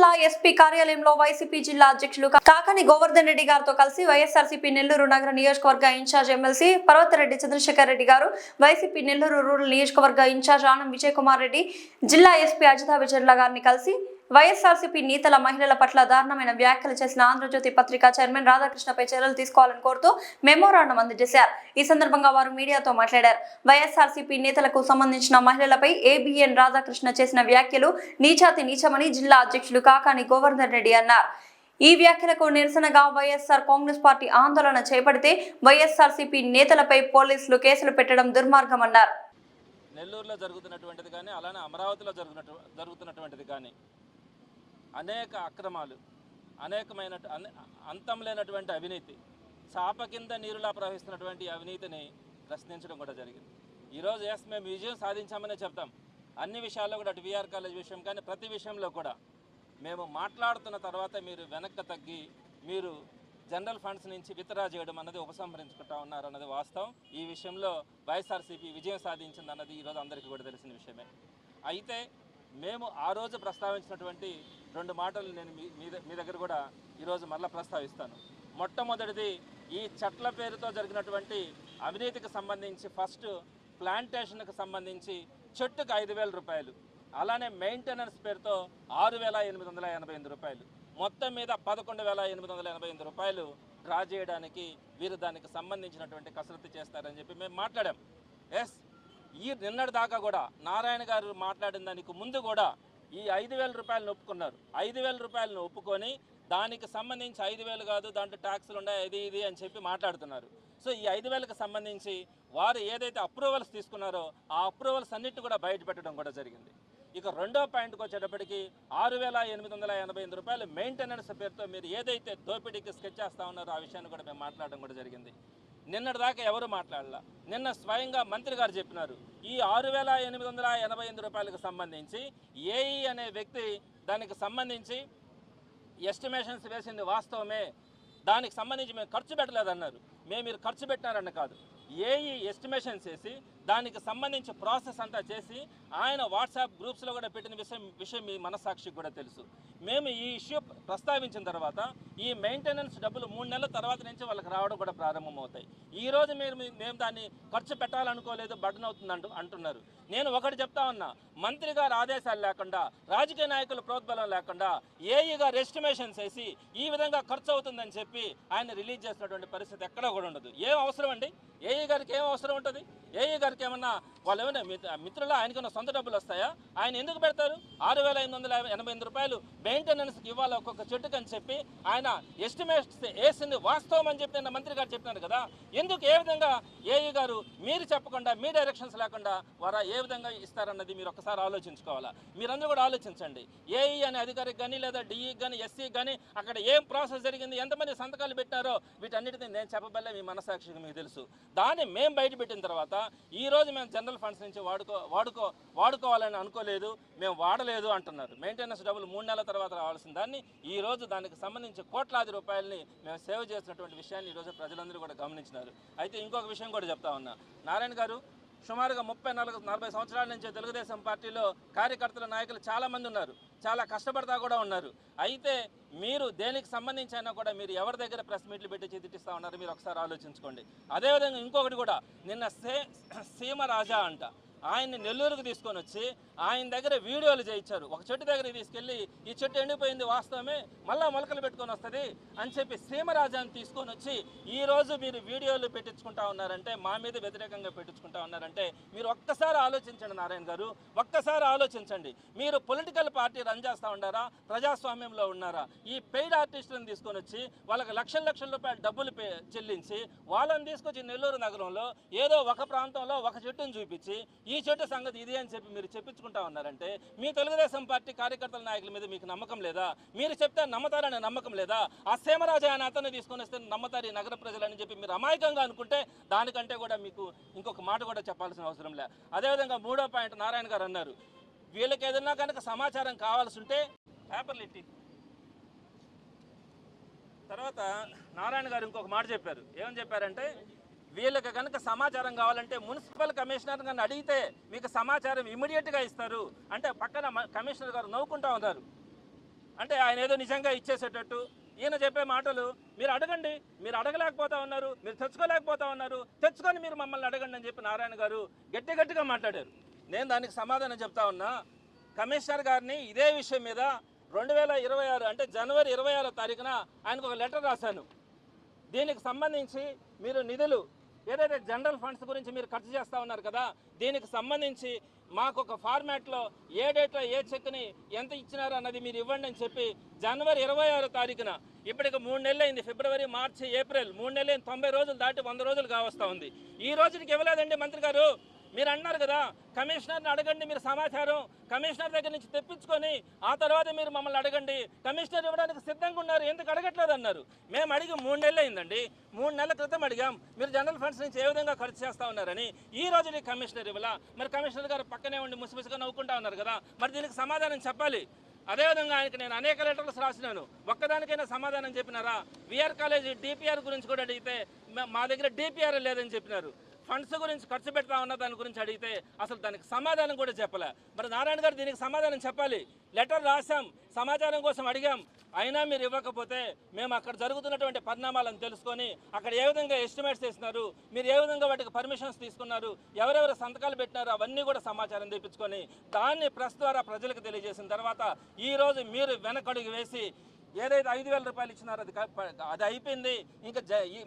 జిల్లా ఎస్పీ కార్యాలయంలో వైసీపీ జిల్లా అధ్యక్షులు కాకాని గోవర్ధన్ రెడ్డి గారితో కలిసి వైఎస్ఆర్సీపీ నెల్లూరు నగర నియోజకవర్గ ఇన్ఛార్జ్ ఎమ్మెల్సీ పర్వతరెడ్డి చంద్రశేఖర్ రెడ్డి గారు, వైసీపీ నెల్లూరు రూరల్ నియోజకవర్గ ఇన్ఛార్జ్ ఆనం విజయ్ కుమార్ రెడ్డి, జిల్లా ఎస్పీ అజితా విజయర్ల గారిని కలిసి వైఎస్ఆర్సీపీ నేతల మహిళల పట్ల దారుణమైన వ్యాఖ్యలు చేసిన ఆంధ్రజ్యోతి పత్రిక చైర్మన్ రాధాకృష్ణపై చర్యలు తీసుకోవాలని కోరుతూ మెమోరాండం అందజేశారు. ఈ సందర్భంగా వారు మీడియాతో మాట్లాడారు. వైఎస్ఆర్సీపీ నేతలకు సంబంధించిన మహిళలపై ఏబిఎన్ రాధాకృష్ణ చేసిన వ్యాఖ్యలు నీచాతి నీచమని జిల్లా అధ్యక్షులు కాకాని గోవర్ధన్ రెడ్డి అన్నారు. ఈ వ్యాఖ్యలకు నిరసనగా వైఎస్ఆర్ కాంగ్రెస్ పార్టీ ఆందోళన చేపడితే వైఎస్ఆర్సీపీ నేతలపై పోలీసులు కేసులు పెట్టడం దుర్మార్గమన్నారు. నెల్లూరులో జరుగుతున్నటువంటిది కానీ అలానే అమరావతిలో జరుగుతున్నటువంటిది కానీ అనేక అక్రమాలు, అనేకమైన అంతం లేనటువంటి అవినీతి, చాప కింద నీరులా ప్రవహిస్తున్నటువంటి అవినీతిని ప్రశ్నించడం కూడా జరిగింది. ఈరోజు మేము విజయం సాధించామనే చెప్తాం. అన్ని విషయాల్లో కూడా అటు విఆర్ కాలేజ్ విషయం కానీ ప్రతి విషయంలో కూడా మేము మాట్లాడుతున్న తర్వాత మీరు వెనక్కి తగ్గి మీరు జనరల్ ఫండ్స్ నుంచి విత్డ్రా చేయడం అన్నది ఉపసంహరించుకుంటా ఉన్నారు అన్నది వాస్తవం. ఈ విషయంలో వైఎస్ఆర్సీపీ విజయం సాధించింది అన్నది ఈరోజు అందరికీ కూడా తెలిసిన విషయమే. అయితే మేము ఆ రోజు ప్రస్తావించినటువంటి రెండు మాటలు నేను మీ దగ్గర కూడా ఈరోజు మళ్ళీ ప్రస్తావిస్తాను. మొట్టమొదటిది, ఈ చెట్ల పేరుతో జరిగినటువంటి అవినీతికి సంబంధించి ఫస్ట్ ప్లాంటేషన్కి సంబంధించి చెట్టుకు 5,000 రూపాయలు, అలానే మెయింటెనెన్స్ పేరుతో 6,888 రూపాయలు, మొత్తం మీద 11,888 రూపాయలు డ్రా చేయడానికి వీరు దానికి సంబంధించినటువంటి కసరత్తు చేస్తారని చెప్పి మేము మాట్లాడాం. ఈ నిన్నటి దాకా కూడా నారాయణ గారు మాట్లాడిన దానికి ముందు కూడా ఈ 5,000 రూపాయలను ఒప్పుకున్నారు. 5,000 రూపాయలను ఒప్పుకొని దానికి సంబంధించి 5,000 కాదు, దాంట్లో ట్యాక్సులు ఉన్నాయి, ఇది అని చెప్పి మాట్లాడుతున్నారు. సో ఈ 5,000కి సంబంధించి వారు ఏదైతే అప్రూవల్స్ తీసుకున్నారో ఆ అప్రూవల్స్ అన్నిటి కూడా బయట పెట్టడం కూడా జరిగింది. ఇక రెండో పాయింట్కి వచ్చేటప్పటికి 6,888 రూపాయలు మెయింటెనెన్స్ పేరుతో మీరు ఏదైతే దోపిడీకి స్కెచ్ చేస్తూ ఉన్నారో ఆ విషయాన్ని కూడా మేము మాట్లాడడం కూడా జరిగింది. నిన్నటి దాకా ఎవరు మాట్లాడాల, నిన్న స్వయంగా మంత్రి గారు చెప్పినారు. ఈ 6,888 రూపాయలకు సంబంధించి ఏఈ అనే వ్యక్తి దానికి సంబంధించి ఎస్టిమేషన్స్ వేసింది వాస్తవమే, దానికి సంబంధించి మేము ఖర్చు పెట్టలేదన్నారు. మీరు ఖర్చు పెట్టినారన్న కాదు, ఏఈ ఎస్టిమేషన్స్ వేసి దానికి సంబంధించి ప్రాసెస్ అంతా చేసి ఆయన వాట్సాప్ గ్రూప్స్లో కూడా పెట్టిన విషయం మీ మనస్సాక్షికి కూడా తెలుసు. మేము ఈ ఇష్యూ ప్రస్తావించిన తర్వాత ఈ మెయింటెనెన్స్ డబ్బులు 3 నెలల తర్వాత నుంచి వాళ్ళకి రావడం కూడా ప్రారంభమవుతాయి. ఈరోజు మేము దాన్ని ఖర్చు పెట్టాలనుకోలేదు, బర్డన్ అవుతుంది అంటున్నారు. నేను ఒకటి చెప్తా ఉన్నా, మంత్రి గారు ఆదేశాలు లేకుండా, రాజకీయ నాయకుల ప్రోద్బలం లేకుండా ఏఈ గారు ఎస్టిమేషన్స్ వేసి ఈ విధంగా ఖర్చు అవుతుందని చెప్పి ఆయన రిలీజ్ చేసినటువంటి పరిస్థితి ఎక్కడా కూడా ఉండదు. ఏం అవసరం అండి? ఏఈ గారికి ఏం అవసరం ఉంటుంది? ఏఈ గారికి ఏమన్నా వాళ్ళు ఏమైనా మిత్రులు ఆయనకున్న సొంత డబ్బులు వస్తాయా? ఆయన ఎందుకు పెడతారు? 6,888 రూపాయలు మెయింటెనెన్స్కి ఇవ్వాలి ఒక్కొక్క చెట్టుకు అని చెప్పి ఆయన ఎస్టిమేట్స్ వేసింది వాస్తవం అని చెప్పి నిన్న మంత్రి గారు చెప్పినారు కదా. ఎందుకు ఏ విధంగా ఏఈ గారు మీరు చెప్పకుండా, మీ డైరెక్షన్స్ లేకుండా వారు ఏ విధంగా ఇస్తారన్నది మీరు ఒక్కసారి ఆలోచించుకోవాలా. మీరందరూ కూడా ఆలోచించండి. ఏఈ అనే అధికారికి కానీ లేదా డిఈకి కానీ ఎస్సీకి కానీ అక్కడ ఏం ప్రాసెస్ జరిగింది, ఎంతమంది సంతకాలు పెట్టారో వీటన్నిటిని నేను చెప్పబల్లే మీ మనసాక్షికి మీకు తెలుసు. దాన్ని మేము బయట పెట్టిన తర్వాత ఈరోజు మేము జనరల్ ఫండ్స్ నుంచి వాడుకోవాలని అనుకోలేదు, మేము వాడలేదు అంటున్నారు. మెయింటెనెన్స్ డబ్బులు 3 నెలల తర్వాత రావాల్సిన దాన్ని ఈరోజు దానికి సంబంధించి కోట్లాది రూపాయలని మేము సేవ్ చేసినటువంటి విషయాన్ని ఈరోజు ప్రజలందరూ కూడా గమనించినారు. అయితే ఇంకొక విషయం కూడా చెప్తా ఉన్నా, నారాయణ గారు సుమారుగా 30-40 సంవత్సరాల నుంచి తెలుగుదేశం పార్టీలో కార్యకర్తల నాయకులు చాలామంది ఉన్నారు, చాలా కష్టపడతా కూడా ఉన్నారు. అయితే మీరు దేనికి సంబంధించి అయినా కూడా మీరు ఎవరి దగ్గర ప్రెస్ మీట్లు పెట్టి చితిటిస్తూ ఉన్నారు మీరు ఒకసారి ఆలోచించుకోండి. అదేవిధంగా ఇంకొకటి కూడా, నిన్న సీమరాజా అంట ఆయన్ని నెల్లూరుకు తీసుకొని వచ్చి ఆయన దగ్గర వీడియోలు చేయించారు. ఒక చెట్టు దగ్గరికి తీసుకెళ్ళి ఈ చెట్టు ఎండిపోయింది వాస్తవమే, మళ్ళా మొలకలు పెట్టుకొని వస్తుంది అని చెప్పి సీమరాజాన్ని తీసుకొని వచ్చి ఈరోజు మీరు వీడియోలు పెట్టించుకుంటా ఉన్నారంటే, మా మీద వ్యతిరేకంగా పెట్టించుకుంటా ఉన్నారంటే మీరు ఒక్కసారి ఆలోచించండి. నారాయణ గారు ఒక్కసారి ఆలోచించండి. మీరు పొలిటికల్ పార్టీ రన్ చేస్తూ ఉన్నారా, ప్రజాస్వామ్యంలో ఉన్నారా? ఈ పెయిడ్ ఆర్టిస్టులను తీసుకొని వచ్చి వాళ్ళకి లక్షల రూపాయలు డబ్బులు చెల్లించి వాళ్ళని తీసుకొచ్చి నెల్లూరు నగరంలో ఏదో ఒక ప్రాంతంలో ఒక చెట్టును చూపించి ఈ చెట్టు సంగతి ఇది అని చెప్పి మీరు చెప్పించుకుంటా ఉన్నారంటే మీ తెలుగుదేశం పార్టీ కార్యకర్తల నాయకుల మీద మీకు నమ్మకం లేదా? మీరు చెప్తే నమ్మతారనే నమ్మకం లేదా? ఆ సీమరాజా అనే అతన్ని తీసుకొని వస్తే నమ్మతారు ఈ నగర ప్రజలని చెప్పి మీరు అమాయకంగా అనుకుంటే దానికంటే కూడా మీకు ఇంకొక మాట కూడా చెప్పాల్సిన అవసరం లే. అదేవిధంగా మూడో పాయింట్ నారాయణ గారు అన్నారు, వీళ్ళకి ఏదన్నా కనుక సమాచారం కావాల్సి ఉంటే పేపర్లు ఎట్టి. తర్వాత నారాయణ గారు ఇంకొక మాట చెప్పారు. ఏమని చెప్పారంటే, వీళ్ళకి కనుక సమాచారం కావాలంటే మున్సిపల్ కమిషనర్ గారిని అడిగితే మీకు సమాచారం ఇమీడియట్గా ఇస్తారు అంటే పక్కన కమిషనర్ గారు నవ్వుకుంటా ఉన్నారు. అంటే ఆయన ఏదో నిజంగా ఇచ్చేసేటట్టు ఈయన చెప్పే మాటలు మీరు అడగండి, మీరు అడగలేకపోతా ఉన్నారు, మీరు తెచ్చుకోలేకపోతా ఉన్నారు, తెచ్చుకొని మీరు మమ్మల్ని అడగండి అని చెప్పి నారాయణ గారు గట్టిగా మాట్లాడారు. నేను దానికి సమాధానం చెప్తా ఉన్నా. కమిషనర్ గారిని ఇదే విషయం మీద 2026 అంటే జనవరి 26వ తారీఖున ఆయనకు ఒక లెటర్ రాశాను. దీనికి సంబంధించి మీరు నిధులు ఏదైతే జనరల్ ఫండ్స్ గురించి మీరు ఖర్చు చేస్తూ ఉన్నారు కదా, దీనికి సంబంధించి మాకు ఒక ఫార్మాట్లో ఏ డేట్లో ఏ చెక్ని ఎంత ఇచ్చినారు అన్నది మీరు ఇవ్వండి అని చెప్పి జనవరి 26వ తారీఖున ఇప్పటికి 3 నెలలు అయింది. ఫిబ్రవరి, మార్చి, ఏప్రిల్ 3 నెలలు 90 రోజులు దాటి 100 రోజులు కావస్తూ ఉంది. ఈ రోజుకి ఇవ్వలేదండి మంత్రి గారు. మీరు అన్నారు కదా కమిషనర్ని అడగండి, మీరు సమాచారం కమిషనర్ దగ్గర నుంచి తెప్పించుకొని ఆ తర్వాత మీరు మమ్మల్ని అడగండి, కమిషనర్ ఇవ్వడానికి సిద్ధంగా ఉన్నారు, ఎందుకు అడగట్లేదు అన్నారు. మేము అడిగి 3 నెలలు అయిందండి. 3 నెలల క్రితం అడిగాం మీరు జనరల్ ఫండ్స్ నుంచి ఏ విధంగా ఖర్చు చేస్తూ ఉన్నారని. ఈ రోజు కమిషనర్ ఇవ్వలా. మరి కమిషనర్ గారు పక్కనే ఉండి ముసిముసిగా నవ్వుకుంటా ఉన్నారు కదా, మరి దీనికి సమాధానం చెప్పాలి. అదేవిధంగా ఆయనకి నేను అనేక లెటర్స్ రాసినాను, ఒక్కదానికైనా సమాధానం చెప్పినారా? విఆర్ కాలేజీ డిపిఆర్ గురించి కూడా అడిగితే మా దగ్గర డిపిఆర్ లేదని చెప్పినారు. ఫండ్స్ గురించి ఖర్చు పెడతా ఉన్న దాని గురించి అడిగితే అసలు దానికి సమాధానం కూడా చెప్పలే. మరి నారాయణ గారు దీనికి సమాధానం చెప్పాలి. లెటర్ రాసాం, సమాచారం కోసం అడిగాం, అయినా మీరు ఇవ్వకపోతే మేము అక్కడ జరుగుతున్నటువంటి పరిణామాలను తెలుసుకొని అక్కడ ఏ విధంగా ఎస్టిమేట్స్ చేసినారు, మీరు ఏ విధంగా వాటికి పర్మిషన్స్ తీసుకున్నారు, ఎవరెవరు సంతకాలు పెట్టినారు, అవన్నీ కూడా సమాచారం తెప్పించుకొని దాన్ని ప్రెస్ ద్వారా ప్రజలకు తెలియజేసిన తర్వాత ఈరోజు మీరు వెనకడుగు వేసి ఏదైతే 5,000 రూపాయలు ఇచ్చినారో అది అయిపోయింది, ఇంకా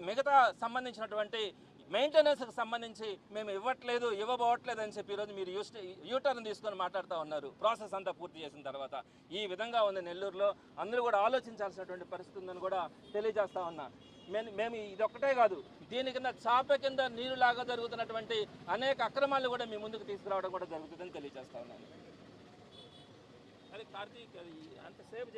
మిగతా సంబంధించినటువంటి మెయింటెనెన్స్కి సంబంధించి మేము ఇవ్వబోవట్లేదు అని చెప్పి ఈరోజు మీరు యూటర్న్ తీసుకొని మాట్లాడుతూ ఉన్నారు. ప్రాసెస్ అంతా పూర్తి చేసిన తర్వాత ఈ విధంగా ఉంది నెల్లూరులో. అందరూ కూడా ఆలోచించాల్సినటువంటి పరిస్థితి ఉందని కూడా తెలియజేస్తా ఉన్నా. మేము ఇదొక్కటే కాదు, దీని కింద చాప కింద నీరులాగా జరుగుతున్నటువంటి అనేక అక్రమాలను కూడా మీ ముందుకు తీసుకురావడం కూడా జరుగుతుందని తెలియజేస్తా ఉన్నాను. అది కార్తీక్ అంత సేవ్